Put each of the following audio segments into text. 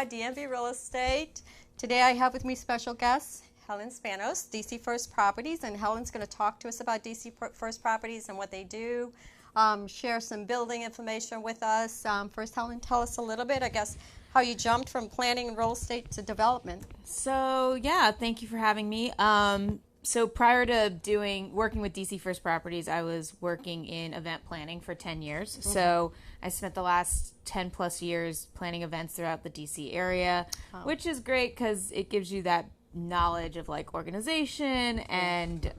by DMV Real Estate. Today I have with me special guest, Helen Spano, DC First Properties, and Helen's going to talk to us about DC First Properties and what they do, share some building information with us. First, Helen, tell us a little bit, I guess, how you jumped from planning and real estate to development. So, yeah, thank you for having me. So prior to working with DC First Properties, I was working in event planning for 10 years. Mm-hmm. So I spent the last 10 plus years planning events throughout the DC area, which is great because it gives you that knowledge of like organization and,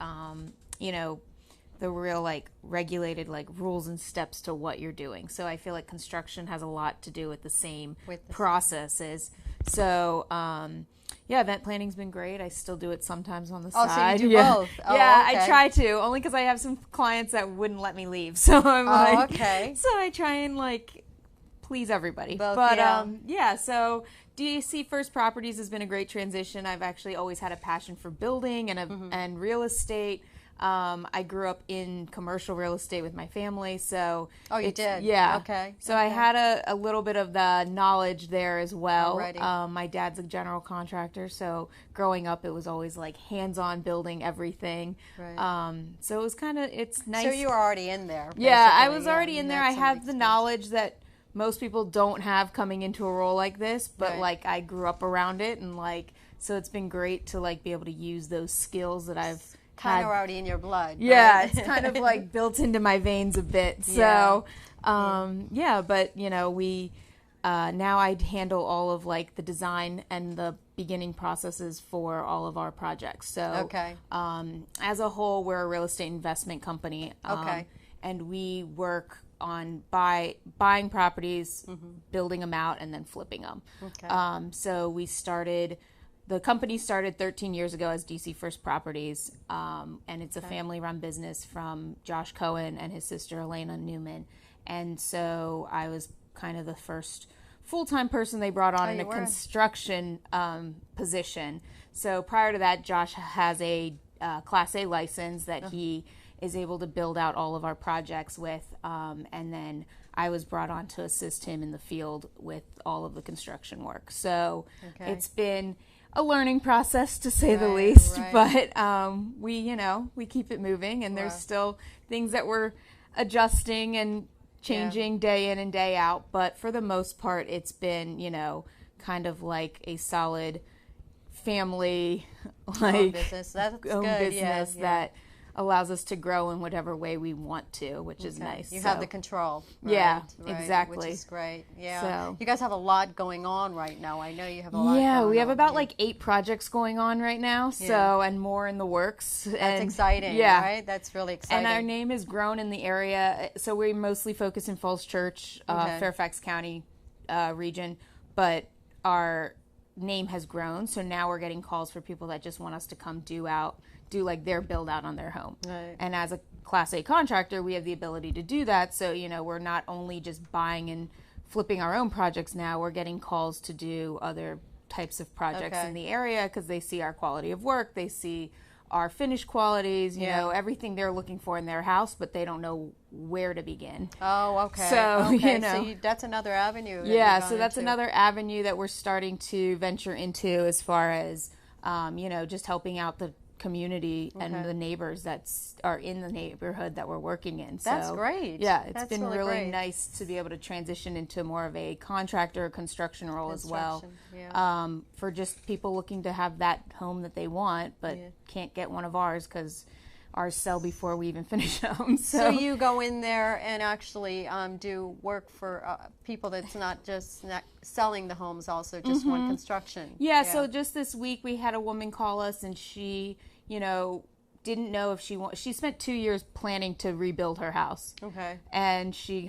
the real like regulated like rules and steps to what you're doing. So I feel like construction has a lot to do with the same processes. So, event planning's been great. I still do it sometimes on the side. So you do both? Oh, yeah, okay. I try to, only because I have some clients that wouldn't let me leave. So I'm so I try and like please everybody. Both, but so DC First Properties has been a great transition. I've actually always had a passion for building and real estate. I grew up in commercial real estate with my family, so... Oh, you did? Yeah. Okay. So I had a little bit of the knowledge there as well. Already. My dad's a general contractor, so growing up it was always like hands-on building everything. Right. So it was it's nice. So you were already in there. Yeah, I was already in there. I have the knowledge that most people don't have coming into a role like this, but like I grew up around it, and like, so it's been great to like be able to use those skills that I've kind of already in your blood. Yeah, right? It's kind of like built into my veins a bit. So, but we now I handle all of like the design and the beginning processes for all of our projects. So, as a whole, we're a real estate investment company. And we work on buying properties, building them out, and then flipping them. Okay. So the company started 13 years ago as DC First Properties, and it's a family-run business from Josh Cohen and his sister Elena Newman. And so I was kind of the first full-time person they brought on in a construction position. So prior to that, Josh has a Class A license that he is able to build out all of our projects with, and then I was brought on to assist him in the field with all of the construction work. So it's been a learning process, to say the least, but we keep it moving, and there's still things that we're adjusting and changing day in and day out, but for the most part it's been kind of like a solid family business. That's good. Business that allows us to grow in whatever way we want to, which is nice. You have the control. Exactly. Which is great. Yeah. So, you guys have a lot going on right now. I know you have a lot going on. Yeah, we have about like 8 projects going on right now, and more in the works. That's exciting, right? That's really exciting. And our name has grown in the area. So we mostly focus in Falls Church, Fairfax County region, but our name has grown. So now we're getting calls for people that just want us to come do like their build out on their home. Right. And as a Class A contractor, we have the ability to do that. So, we're not only just buying and flipping our own projects now, we're getting calls to do other types of projects in the area because they see our quality of work, they see our finish qualities, you know, everything they're looking for in their house, but they don't know where to begin. Oh, okay. So, so that's another avenue. So that's another avenue that we're starting to venture into as far as, just helping out the community and the neighbors that are in the neighborhood that we're working in. So, that's great. Yeah, it's been really nice to be able to transition into more of a contractor construction role as well. Yeah. For just people looking to have that home that they want, but can't get one of ours because ours sell before we even finish them. So you go in there and actually do work for people that's not just selling the homes, also just one construction. Yeah, so just this week we had a woman call us, and she, didn't know if she spent 2 years planning to rebuild her house. Okay. And she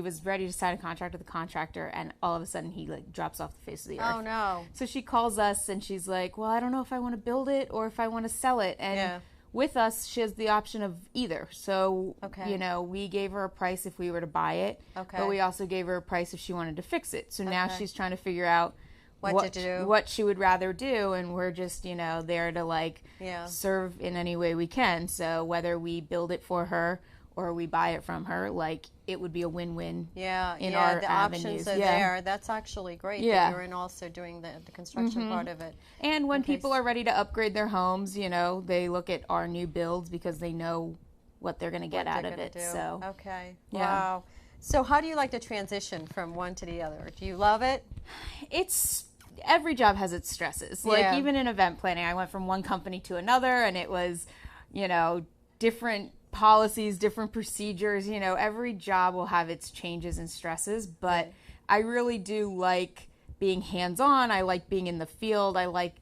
was ready to sign a contract with the contractor, and all of a sudden he like drops off the face of the earth. Oh no. So she calls us and she's like, well, I don't know if I want to build it or if I want to sell it. And with us, she has the option of either. So, we gave her a price if we were to buy it, but we also gave her a price if she wanted to fix it. So now she's trying to figure out what she would rather do, and we're just there to serve in any way we can. So whether we build it for her or we buy it from her, like it would be a win-win. Yeah, in yeah, our the avenues. options are Yeah. there. That's actually great Yeah. that you're in also doing the construction part of it. And when Okay. people are ready to upgrade their homes, you know, they look at our new builds because they know what they're going to get What out they're of gonna it. do. So Okay, Yeah. wow. So how do you like to transition from one to the other? Do you love it? it's every job has its stresses. Like Yeah. even in event planning, I went from one company to another, and it was, you know, different policies, different procedures. You know, every job will have its changes and stresses, but I really do like being hands-on. I like being in the field. I like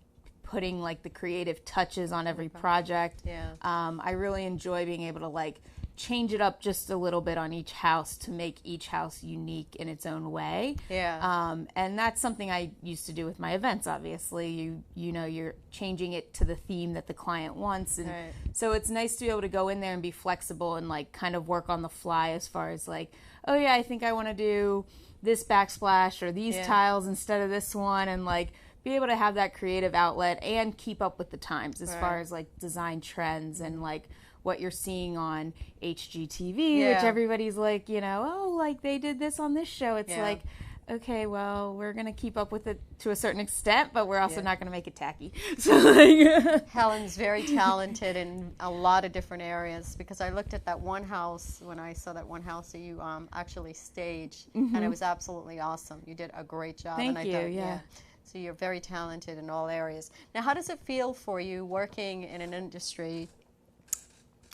putting like the creative touches on every project. Yeah. I really enjoy being able to like change it up just a little bit on each house to make each house unique in its own way. Yeah. And that's something I used to do with my events. Obviously, you know, you're changing it to the theme that the client wants, and Right. so it's nice to be able to go in there and be flexible and like kind of work on the fly as far as like, oh yeah, I think I want to do this backsplash or these Yeah. tiles instead of this one, and like be able to have that creative outlet and keep up with the times as far Right. as like design trends and like what you're seeing on HGTV, Yeah. which everybody's like, you know, oh, like they did this on this show. It's Yeah. like, okay, well, we're going to keep up with it to a certain extent, but we're also Yeah. not going to make it tacky. So like, Helen's very talented in a lot of different areas, because I looked at that one house when I saw that one house that you actually staged, and it was absolutely awesome. You did a great job. Thank and I you, thought, yeah. So you're very talented in all areas. Now, how does it feel for you working in an industry,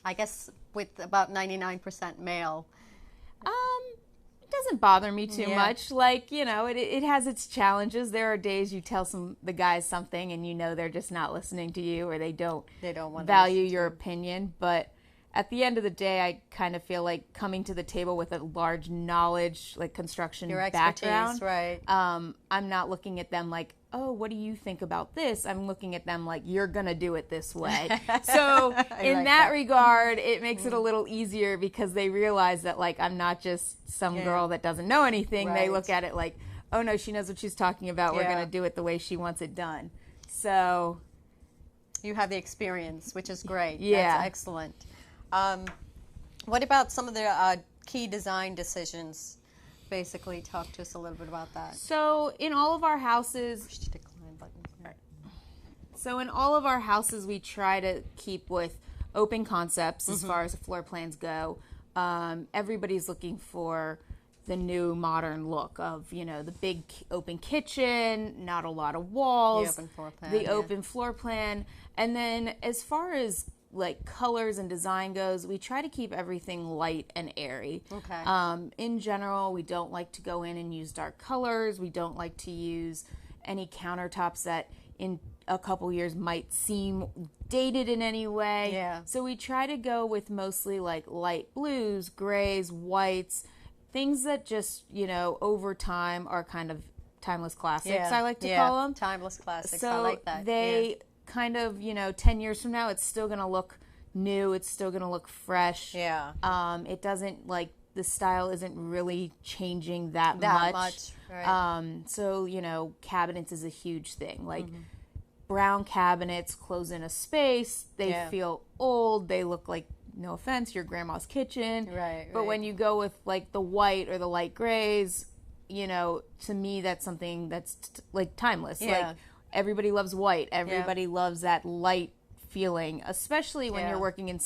I guess, with about 99% male? it doesn't bother me too Yeah. much. Like, you know, it has its challenges. There are days you tell the guys something and you know they're just not listening to you, or they don't want to value listen your opinion. But at the end of the day, I kind of feel like coming to the table with a large knowledge, like construction your expertise, background. right? I'm not looking at them like, oh, what do you think about this? I'm looking at them like, you're going to do it this way. So in like that that. regard, it makes it a little easier because they realize that like I'm not just some Yeah. girl that doesn't know anything. They Right. look at it like, oh no, she knows what she's talking about. We're Yeah. going to do it the way she wants it done. So You have the experience, which is great. Yeah. That's excellent. What about some of the key design decisions? Basically, talk to us a little bit about that. So in all of our houses, Push the decline button. we try to keep with open concepts as far as the floor plans go. Everybody's looking for the new modern look of, you know, the big open kitchen, not a lot of walls, The open floor plan, the yeah. open floor plan. And then as far as like colors and design goes, we try to keep everything light and airy. Okay. In general, we don't like to go in and use dark colors. We don't like to use any countertops that in a couple years might seem dated in any way. Yeah. So we try to go with mostly like light blues, grays, whites, things that just, you know, over time are kind of timeless classics, I like to call them. Timeless classics. So I like that. they kind of, you know, 10 years from now, it's still going to look new. It's still going to look fresh. Yeah. It doesn't, like, the style isn't really changing that much. Right. So, you know, cabinets is a huge thing. Like, brown cabinets close in a space. They Yeah. feel old. They look like, no offense, your grandma's kitchen. Right, But right. when you go with, like, the white or the light grays, you know, to me, that's something that's, like, timeless. Yeah. Like, everybody loves white. Everybody loves that light feeling, especially when Yeah. you're working in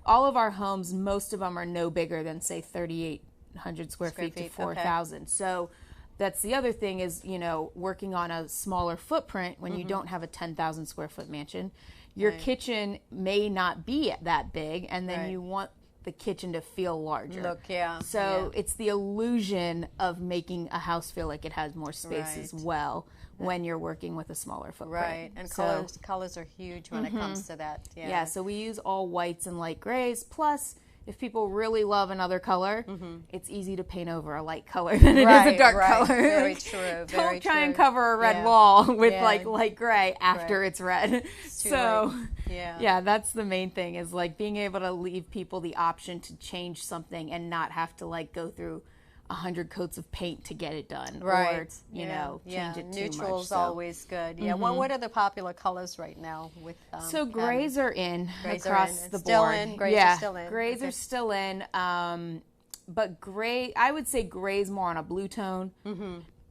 all of our homes, most of them are no bigger than, say, 3,800 square feet to feet, okay. 4,000. So that's the other thing is, you know, working on a smaller footprint when you don't have a 10,000 square foot mansion, your kitchen may not be that big, and then Right. you want the kitchen to feel larger. Look, yeah. So it's the illusion of making a house feel like it has more space as Right. well when you're working with a smaller footprint. Right. And So- colors are huge when it comes to that. Yeah. Yeah, so we use all whites and light grays. Plus, if people really love another color, it's easy to paint over a light color than it is a dark color. Very Like, true. Don't Very try and true. cover a red Yeah. wall with Yeah. like light gray after Right. it's red. too So, late. Yeah. yeah, that's the main thing is like being able to leave people the option to change something and not have to like go through 100 coats of paint to get it done, Right. or you know, change it too much. Neutral's So. always good. Yeah. What are the popular colors right now with? So grays are in Grays across are in. the Still board. in. Grays yeah, are still in. grays Okay. are still in. But gray, I would say grays more on a blue tone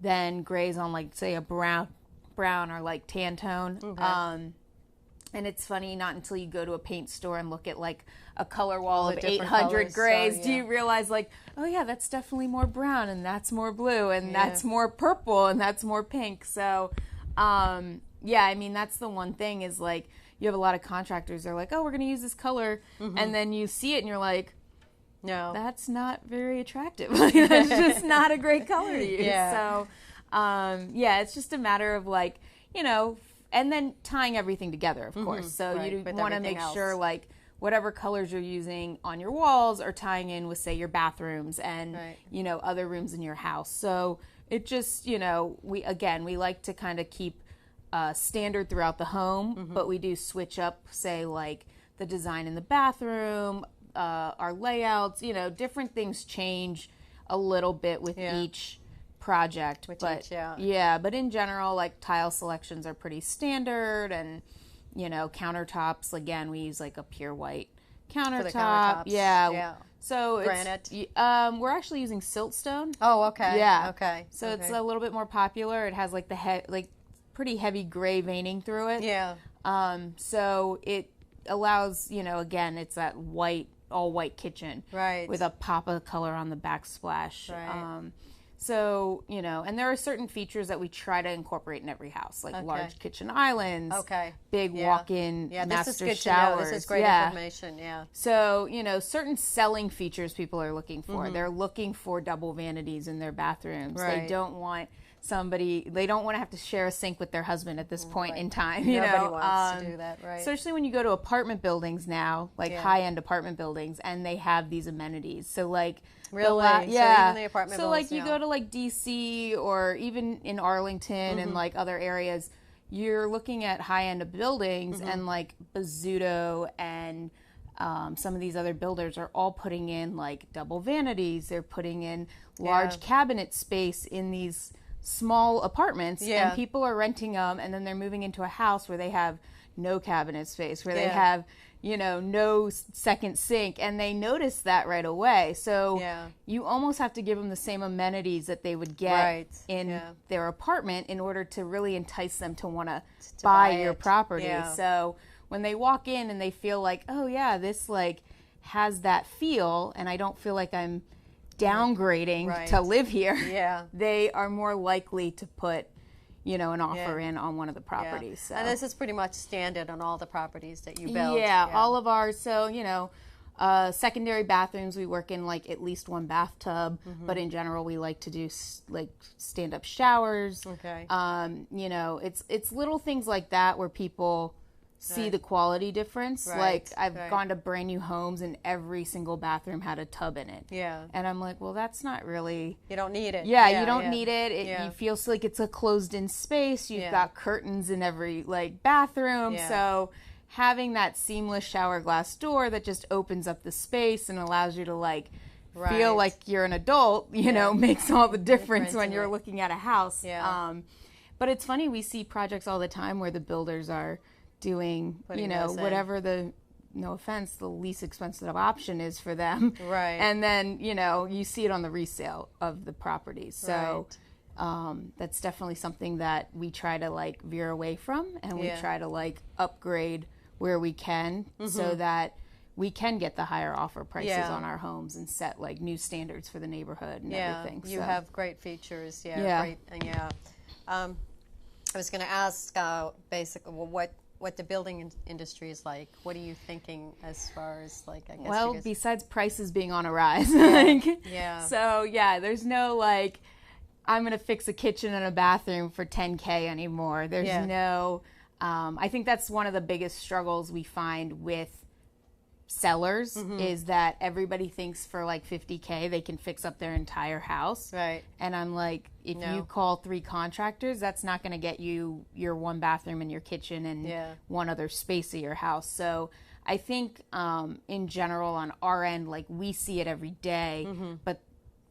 than grays on like say a brown or like tan tone. Okay. And it's funny, not until you go to a paint store and look at like a color wall of different 800 colors, grays, so, do yeah. you realize like, oh yeah, that's definitely more brown and that's more blue and that's more purple and that's more pink. So, yeah, I mean, that's the one thing is like, you have a lot of contractors, they're like, oh, we're going to use this color. And then you see it and you're like, No. that's not very attractive. That's just not a great color to use. Yeah. So, yeah, it's just a matter of like, you know, and then tying everything together, of course. So Right, you with want to everything make else. sure like whatever colors you're using on your walls are tying in with say your bathrooms and, Right. you know, other rooms in your house. So it just, you know, we like to kind of keep standard throughout the home, but we do switch up, say like the design in the bathroom, our layouts, you know, different things change a little bit with each project. But but in general, like tile selections are pretty standard, and you know, countertops, again, we use like a pure white countertop. countertops, yeah. So Granite? we're actually using siltstone. Oh, okay. Yeah. Okay. So okay. it's a little bit more popular. It has like the pretty heavy gray veining through it. Yeah. So it allows, you know, again, it's that all white kitchen. Right. With a pop of color on the backsplash. Right. So, you know, and there are certain features that we try to incorporate in every house, like Okay. large kitchen islands, big walk-in this is master good showers. To know. This is great information. Yeah. So, you know, certain selling features people are looking for. They're looking for double vanities in their bathrooms. Right. They don't want they don't want to have to share a sink with their husband at this point in time. You Nobody know? wants to do that, right? Especially when you go to apartment buildings now, like high-end apartment buildings, and they have these amenities. So, like, Really? yeah. So even the apartment So, like, buildings, you go to, like, D.C. or even in Arlington and, like, other areas, you're looking at high-end buildings and, like, Bozzuto and some of these other builders are all putting in, like, double vanities. They're putting in large cabinet space in these small apartments, and people are renting them, and then they're moving into a house where they have no cabinet space, where they have, you know, no second sink, and they notice that right away. So you almost have to give them the same amenities that they would get in their apartment in order to really entice them to want to buy your property. So when they walk in and they feel like, oh yeah, this like has that feel, and I don't feel like I'm downgrading to live here, they are more likely to put, you know, an offer in on one of the properties. So. And this is pretty much standard on all the properties that you build. Yeah, all of ours. So, you know, secondary bathrooms, we work in like at least one bathtub, but in general, we like to do like stand-up showers. Okay. You know, it's little things like that where people see the quality difference. Like I've gone to brand new homes and every single bathroom had a tub in it. Yeah. And I'm like, well, that's not really. You don't need it. Yeah, you don't need it. You feel like it's a closed-in space. You've got curtains in every like bathroom. So having that seamless shower glass door that just opens up the space and allows you to like feel like you're an adult, you know, makes all the difference when you're looking at a house. Yeah. But it's funny, we see projects all the time where the builders are doing, you know, whatever the, no offense, the least expensive option is for them. Right. And then, you know, you see it on the resale of the property. So that's definitely something that we try to like veer away from, and we try to like upgrade where we can so that we can get the higher offer prices on our homes and set like new standards for the neighborhood and everything. You have great features. Great. And I was going to ask basically what the building industry is like. What are you thinking as far as like, I guess? Well, besides prices being on a rise. So there's no like, I'm going to fix a kitchen and a bathroom for $10K anymore. There's no, I think that's one of the biggest struggles we find with sellers is that everybody thinks for like $50K they can fix up their entire house. Right. And I'm like, if you call 3 contractors, that's not going to get you your one bathroom and your kitchen and one other space of your house. So I think in general on our end, like we see it every day, but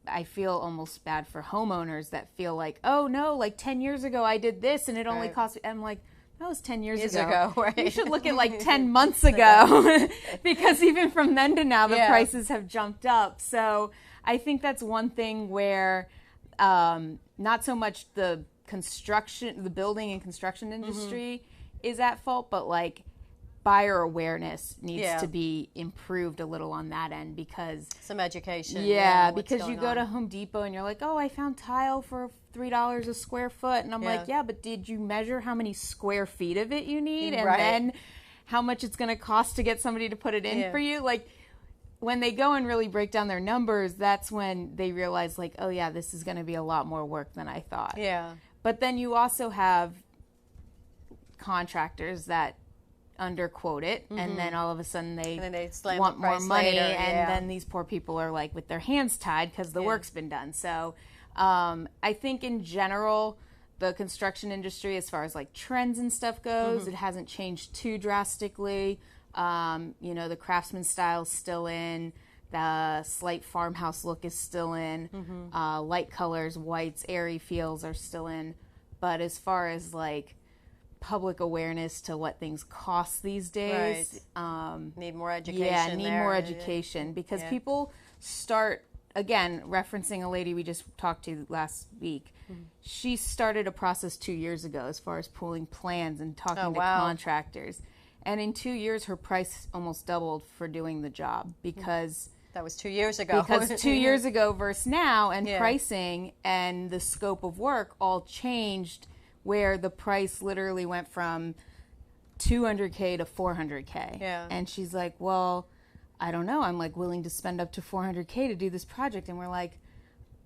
I feel almost bad for homeowners that feel like, oh no, like 10 years ago I did this and it only cost me. I'm like, that was 10 years ago. Right? You should look at like 10 months ago because even from then to now, the prices have jumped up. So I think that's one thing where not so much the building and construction industry is at fault, but like buyer awareness needs to be improved a little on that end because some education. Because you go to Home Depot and you're like, oh, I found tile for $3 a square foot, and I'm like, yeah, but did you measure how many square feet of it you need, and then how much it's going to cost to get somebody to put it in for you? Like when they go and really break down their numbers, that's when they realize like, oh yeah, this is going to be a lot more work than I thought. Yeah. But then you also have contractors that underquote it, and then all of a sudden they want more money, and then these poor people are like with their hands tied because the work's been done. So I think in general, the construction industry, as far as like trends and stuff goes, it hasn't changed too drastically. The craftsman style is still in. The slight farmhouse look is still in. Light colors, whites, airy feels are still in. But as far as like public awareness to what things cost these days, need more education. More education because people start, again, referencing a lady we just talked to last week. She started a process 2 years ago as far as pulling plans and talking to contractors. And in 2 years, her price almost doubled for doing the job because... That was 2 years ago. Because 2 years ago versus now, and pricing and the scope of work all changed, where the price literally went from $200K to $400K. Yeah. And she's like, well, I don't know. I'm like willing to spend up to $400K to do this project. And we're like,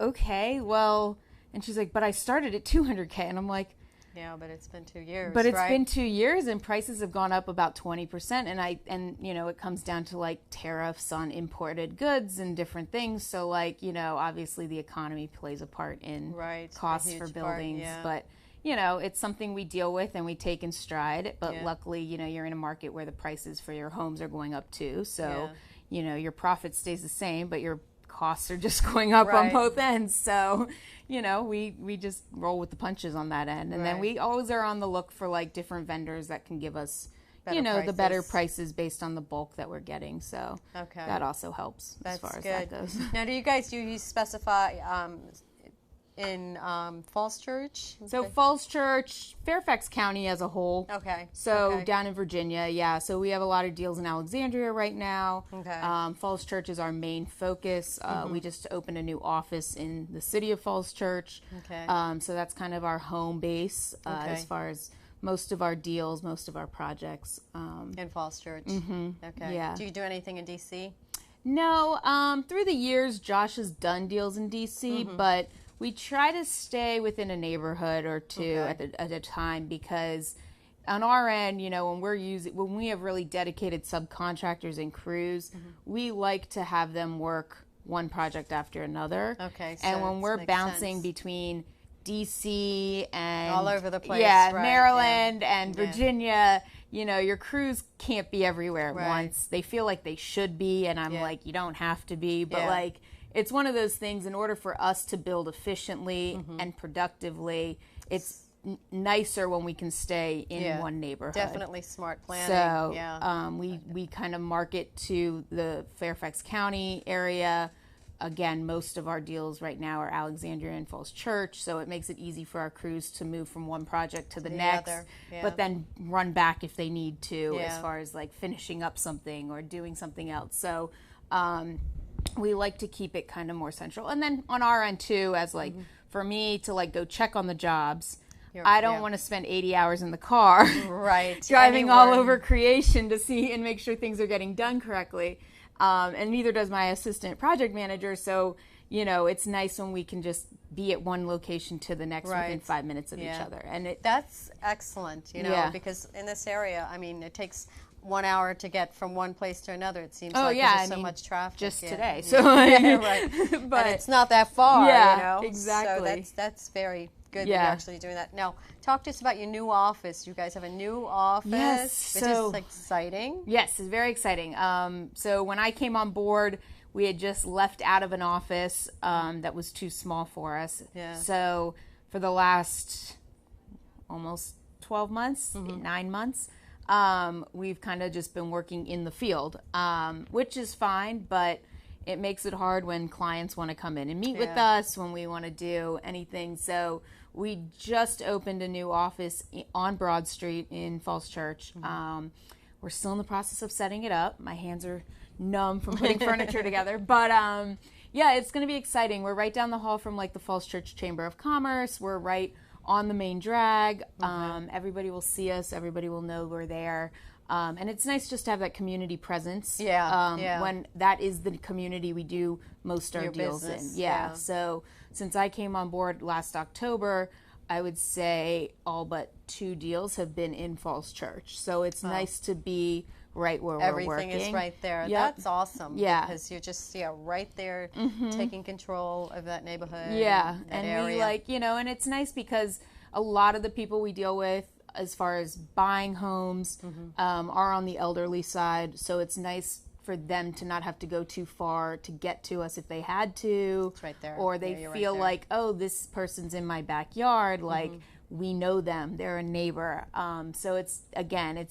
okay, well, and she's like, but I started at $200K. And I'm like, yeah, but it's been 2 years. But it's been 2 years, and prices have gone up about 20%. And it comes down to like tariffs on imported goods and different things. So like, obviously the economy plays a part in costs for buildings. But it's something we deal with and we take in stride. But luckily, you're in a market where the prices for your homes are going up too. So, your profit stays the same, but your costs are just going up on both ends. So, we just roll with the punches on that end. And then we always are on the look for like different vendors that can give us, the better prices based on the bulk that we're getting. So that also helps as far as that goes. Now, do you specify in Falls Church? So Falls Church, Fairfax County as a whole. Okay. So down in Virginia, So we have a lot of deals in Alexandria right now. Okay. Falls Church is our main focus. We just opened a new office in the city of Falls Church. Okay. So that's kind of our home base as far as most of our deals, most of our projects. In Falls Church. Okay. Yeah. Do you do anything in D.C.? No. Through the years, Josh has done deals in D.C., but we try to stay within a neighborhood or two at a time because on our end, when we have really dedicated subcontractors and crews, we like to have them work one project after another. Okay. So and when we're bouncing between DC and all over the place, Maryland and Virginia, your crews can't be everywhere at once. They feel like they should be, and I'm like, you don't have to be, but like, it's one of those things, in order for us to build efficiently and productively, it's nicer when we can stay in one neighborhood. Definitely smart planning. So we kind of market to the Fairfax County area. Again, most of our deals right now are Alexandria and Falls Church, so it makes it easy for our crews to move from one project to the next, but then run back if they need to as far as like finishing up something or doing something else. So we like to keep it kind of more central. And then on our end too, as like for me to like go check on the jobs, I don't want to spend 80 hours in the car driving all over creation to see and make sure things are getting done correctly. And neither does my assistant project manager. So, it's nice when we can just be at one location to the next within 5 minutes of each other. And that's excellent, because in this area, I mean, it takes 1 hour to get from one place to another. It seems like there's so much traffic. Just today. So but it's not that far, exactly. So that's very good that you're actually doing that. Now, talk to us about your new office. You guys have a new office, which is exciting. Yes, it's very exciting. So when I came on board, we had just left out of an office that was too small for us. Yeah. So for the last almost 12 months, 9 months, we've kind of just been working in the field, which is fine, but it makes it hard when clients want to come in and meet with us, when we want to do anything. So we just opened a new office on Broad Street in Falls Church. We're still in the process of setting it up. My hands are numb from putting furniture together. But yeah, it's going to be exciting. We're right down the hall from like the Falls Church Chamber of Commerce. We're right on the main drag. Everybody will see us. Everybody will know we're there. And it's nice just to have that community presence. When that is the community we do most our deals business. in. So since I came on board last October, I would say all but 2 deals have been in Falls Church. So it's nice to be right where we're working. Everything is right there. Yep. That's awesome. Because you're just right there taking control of that neighborhood. And area. we and it's nice because a lot of the people we deal with as far as buying homes are on the elderly side. So it's nice for them to not have to go too far to get to us if they had to. It's right there. Or they feel like, oh, this person's in my backyard. Like, we know them. They're a neighbor. So it's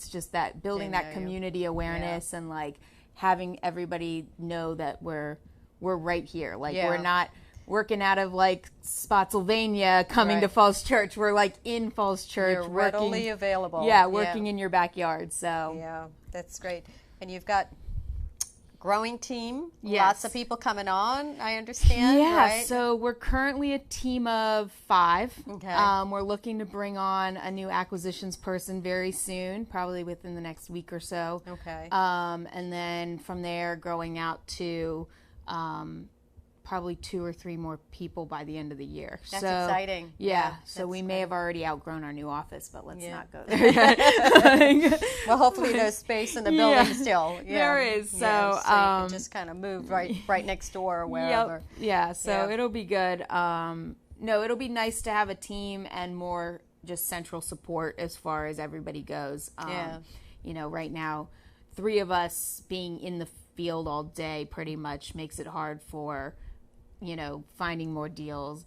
just that building that community awareness and like having everybody know that we're right here. Like we're not working out of like Spotsylvania coming to Falls Church. We're like in Falls Church. You're readily available. Working in your backyard. So yeah, that's great. And you've got growing team. Lots of people coming on, I understand. Right? So we're currently a team of 5. Okay. We're looking to bring on a new acquisitions person very soon, probably within the next week or so. Okay. And then from there, growing out to probably 2 or 3 more people by the end of the year. That's exciting. So we may have already outgrown our new office, but let's not go there yet. Well, hopefully there's space in the building still. There is. So, you can just kind of move right next door or wherever. So it'll be good. It'll be nice to have a team and more just central support as far as everybody goes. Right now, 3 of us being in the field all day pretty much makes it hard for finding more deals,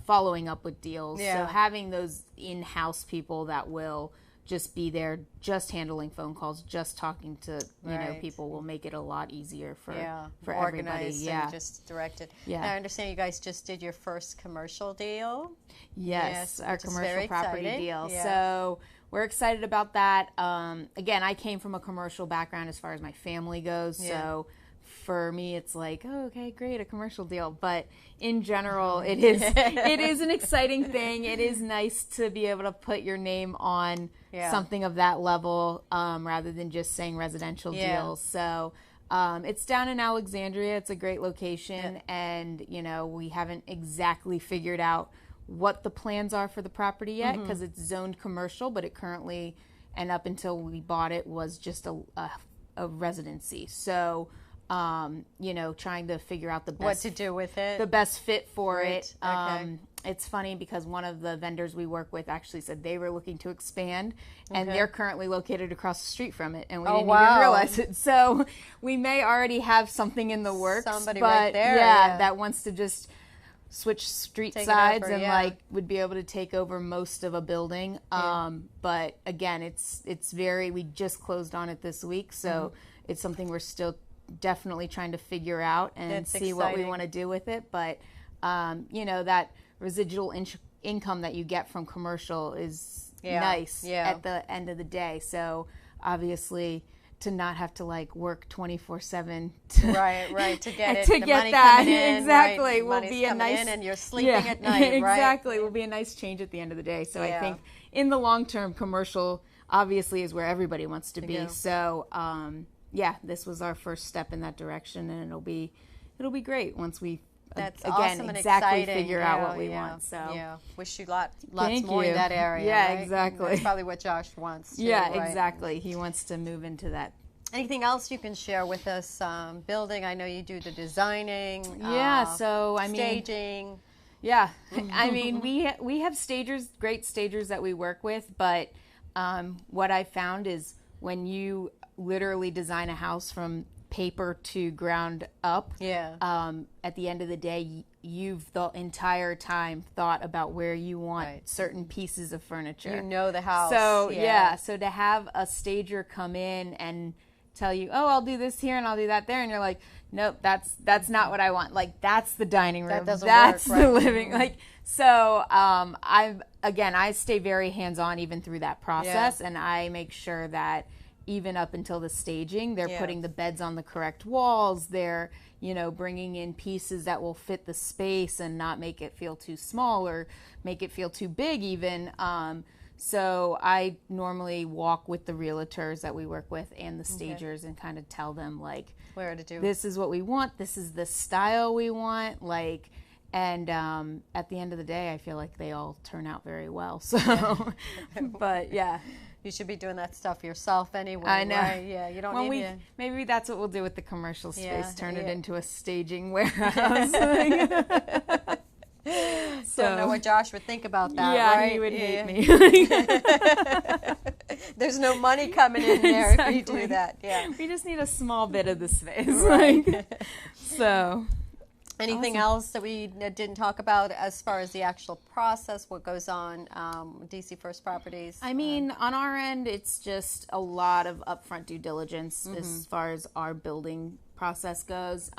following up with deals. So having those in-house people that will just be there, just handling phone calls, just talking to people will make it a lot easier for everybody. And just directed. Now, I understand you guys just did your first commercial deal. Yes, our commercial property exciting. deal. So we're excited about that. Again, I came from a commercial background as far as my family goes. So for me, it's like, oh, okay, great, a commercial deal. But in general, it is an exciting thing. It is nice to be able to put your name on something of that level rather than just saying residential deals. So it's down in Alexandria. It's a great location. And, we haven't exactly figured out what the plans are for the property yet because it's zoned commercial, but it currently, and up until we bought it, was just a residency. So trying to figure out what to do with it, the best fit for it. Okay. It's funny because one of the vendors we work with actually said they were looking to expand, and they're currently located across the street from it, and we didn't even realize it. So we may already have something in the works. Somebody but right there, that wants to just switch street sides over, and would be able to take over most of a building. But again, it's we just closed on it this week, so it's something we're still definitely trying to figure out and see what we want to do with it. But that residual income that you get from commercial is nice at the end of the day. So obviously to not have to like work 24/7 to get it, to the get money that coming in, exactly will money's be a coming nice in and you're sleeping at night, exactly will be a nice change at the end of the day. So I think in the long term, commercial obviously is where everybody wants to be. So this was our first step in that direction, and it'll be great once we That's again awesome and exactly exciting. figure out what we want. So wish you lots Thank more you. in that area. Yeah, right? exactly. That's probably what Josh wants. Too, exactly. He wants to move into that. Anything else you can share with us? Building. I know you do the designing. So staging. Yeah, I mean we have stagers, great stagers that we work with, but what I found is when you literally design a house from paper to ground up. Yeah. At the end of the day, you've the entire time thought about where you want certain pieces of furniture. You know the house. So so to have a stager come in and tell you, oh, I'll do this here and I'll do that there, and you're like, nope, that's not what I want. Like, that's the dining room. That doesn't that's work, the living. Like, so I stay very hands-on even through that process, and I make sure that even up until the staging, they're putting the beds on the correct walls. They're, bringing in pieces that will fit the space and not make it feel too small or make it feel too big even. So I normally walk with the realtors that we work with and the stagers and kind of tell them, like, where to do. This is what we want. This is the style we want. Like, and at the end of the day, I feel like they all turn out very well. So, but yeah. You should be doing that stuff yourself anyway. I know. Right? Yeah, you don't need to. Maybe that's what we'll do with the commercial space. Turn it into a staging warehouse. Don't know what Josh would think about that, yeah, right? He would hate me. There's no money coming in there if you do that. Yeah. We just need a small bit of the space. Right. So. Anything else that we didn't talk about as far as the actual process, what goes on DC First Properties? I mean, on our end, it's just a lot of upfront due diligence as far as our building process goes.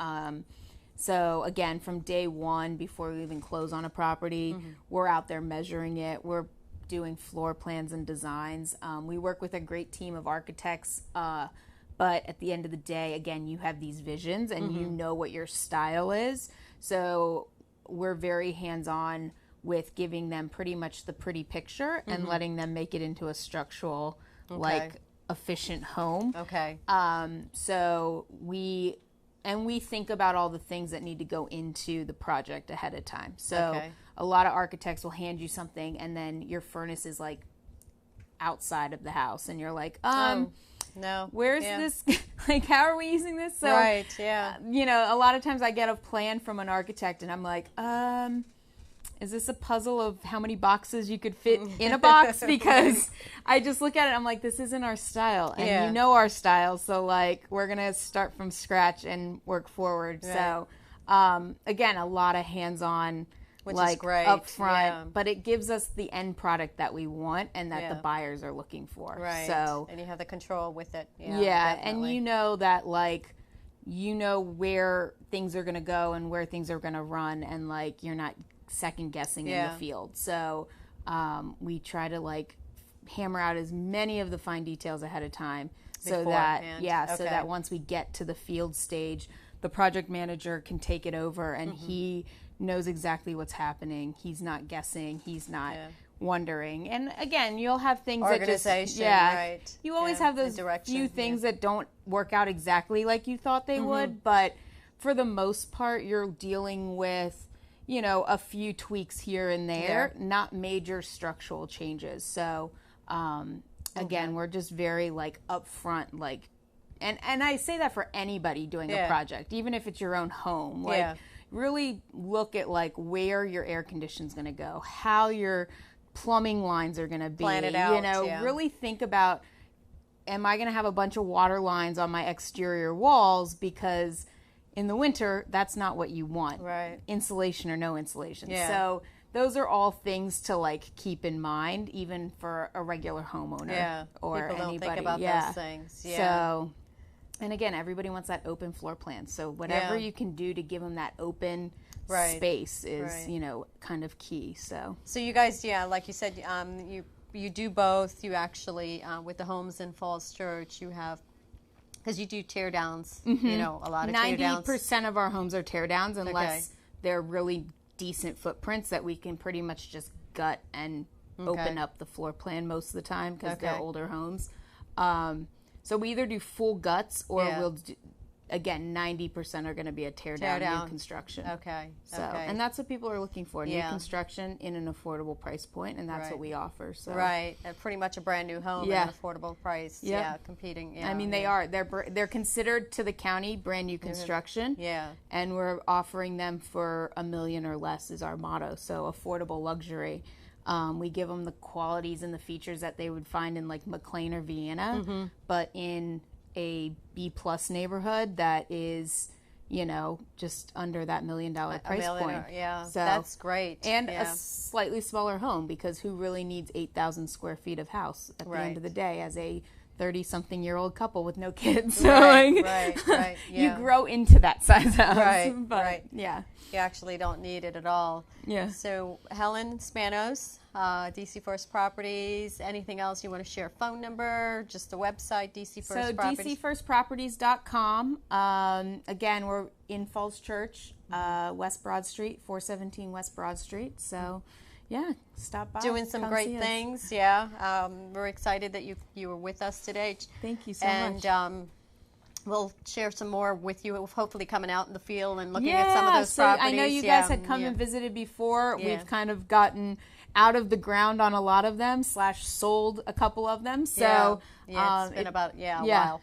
So again, from day one, before we even close on a property, we're out there measuring it. We're doing floor plans and designs. We work with a great team of architects, but at the end of the day, again, you have these visions and you know what your style is. So we're very hands-on with giving them pretty much the pretty picture and letting them make it into a structural, like, efficient home. Okay. So we think about all the things that need to go into the project ahead of time. So a lot of architects will hand you something and then your furnace is like outside of the house and you're like, no. Where's this? Like, how are we using this? So, right, yeah. A lot of times I get a plan from an architect and I'm like, is this a puzzle of how many boxes you could fit in a box? Because I just look at it, I'm like, this isn't our style. And you know our style, so, like, we're going to start from scratch and work forward. Right. So, again, a lot of hands-on, which like, is great. Up front, but it gives us the end product that we want and that the buyers are looking for. Right. So, and you have the control with it. Yeah, and you know that, like, you know where things are going to go and where things are going to run, and, like, you're not second guessing in the field. So we try to, like, hammer out as many of the fine details ahead of time so that once we get to the field stage, the project manager can take it over and he knows exactly what's happening. He's not guessing. He's not wondering. And again, you'll have things that just right. You always have those few things that don't work out exactly like you thought they would, but for the most part, you're dealing with, a few tweaks here and there, not major structural changes. So again, we're just very, like, upfront, like, and I say that for anybody doing a project, even if it's your own home, like, really look at, like, where your air conditioning's going to go, how your plumbing lines are going to be. Plan it out, really think about, am I going to have a bunch of water lines on my exterior walls? Because in the winter, that's not what you want. Right. Insulation or no insulation. Yeah. So those are all things to, like, keep in mind, even for a regular homeowner or people anybody. Don't think about those things. Yeah. So, and again, everybody wants that open floor plan. So whatever you can do to give them that open space is, kind of key. So you guys, like you said, you do both. You actually, with the homes in Falls Church, you have, because you do tear downs, a lot of tear downs. 90% of our homes are tear downs unless they're really decent footprints that we can pretty much just gut and open up the floor plan most of the time because they're older homes. So we either do full guts or we'll do, again, 90% are going to be a tear down new construction. Okay. And that's what people are looking for, new construction in an affordable price point, and that's what we offer. So. Right. And pretty much a brand new home at an affordable price. Yeah. Competing. Yeah. I mean, they are. They're considered to the county brand new construction. Yeah. And we're offering them for $1 million or less is our motto. So affordable luxury. We give them the qualities and the features that they would find in, like, McLean or Vienna, but in a B plus neighborhood that is, you know, just under that $1 million price point. Yeah, so that's great. And a slightly smaller home, because who really needs 8,000 square feet of house at the end of the day as a 30-something-year-old couple with no kids? So right. Yeah. You grow into that size house. Right. Yeah. You actually don't need it at all. Yeah. So Helen Spanos, DC First Properties. Anything else you want to share? Phone number, just the website, DC First Properties. DCFirstProperties.com. Again, we're in Falls Church, West Broad Street, 417 West Broad Street. So, yeah, stop by. Doing some great things. Yeah, we're excited that you were with us today. Thank you so much. And we'll share some more with you, hopefully coming out in the field and looking at some of those properties. I know you guys had come and visited before. We've kind of gotten out of the ground on a lot of them, / sold a couple of them. So it's been about a while.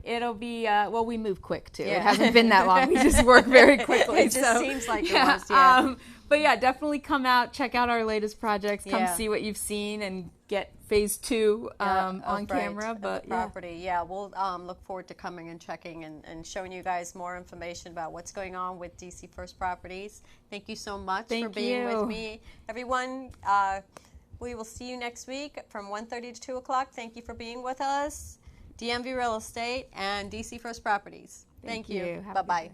It'll be well, we move quick too. It hasn't been that long. We just work very quickly. It just seems like it was. Yeah. But yeah, definitely come out, check out our latest projects, come see what you've seen, and get phase 2 on camera. But the property, we'll look forward to coming and checking and showing you guys more information about what's going on with DC First Properties. Thank you so much for being with me, everyone. We will see you next week from 1:30 to 2 o'clock. Thank you for being with us. DMV Real Estate and DC First Properties. Thank you. Bye-bye.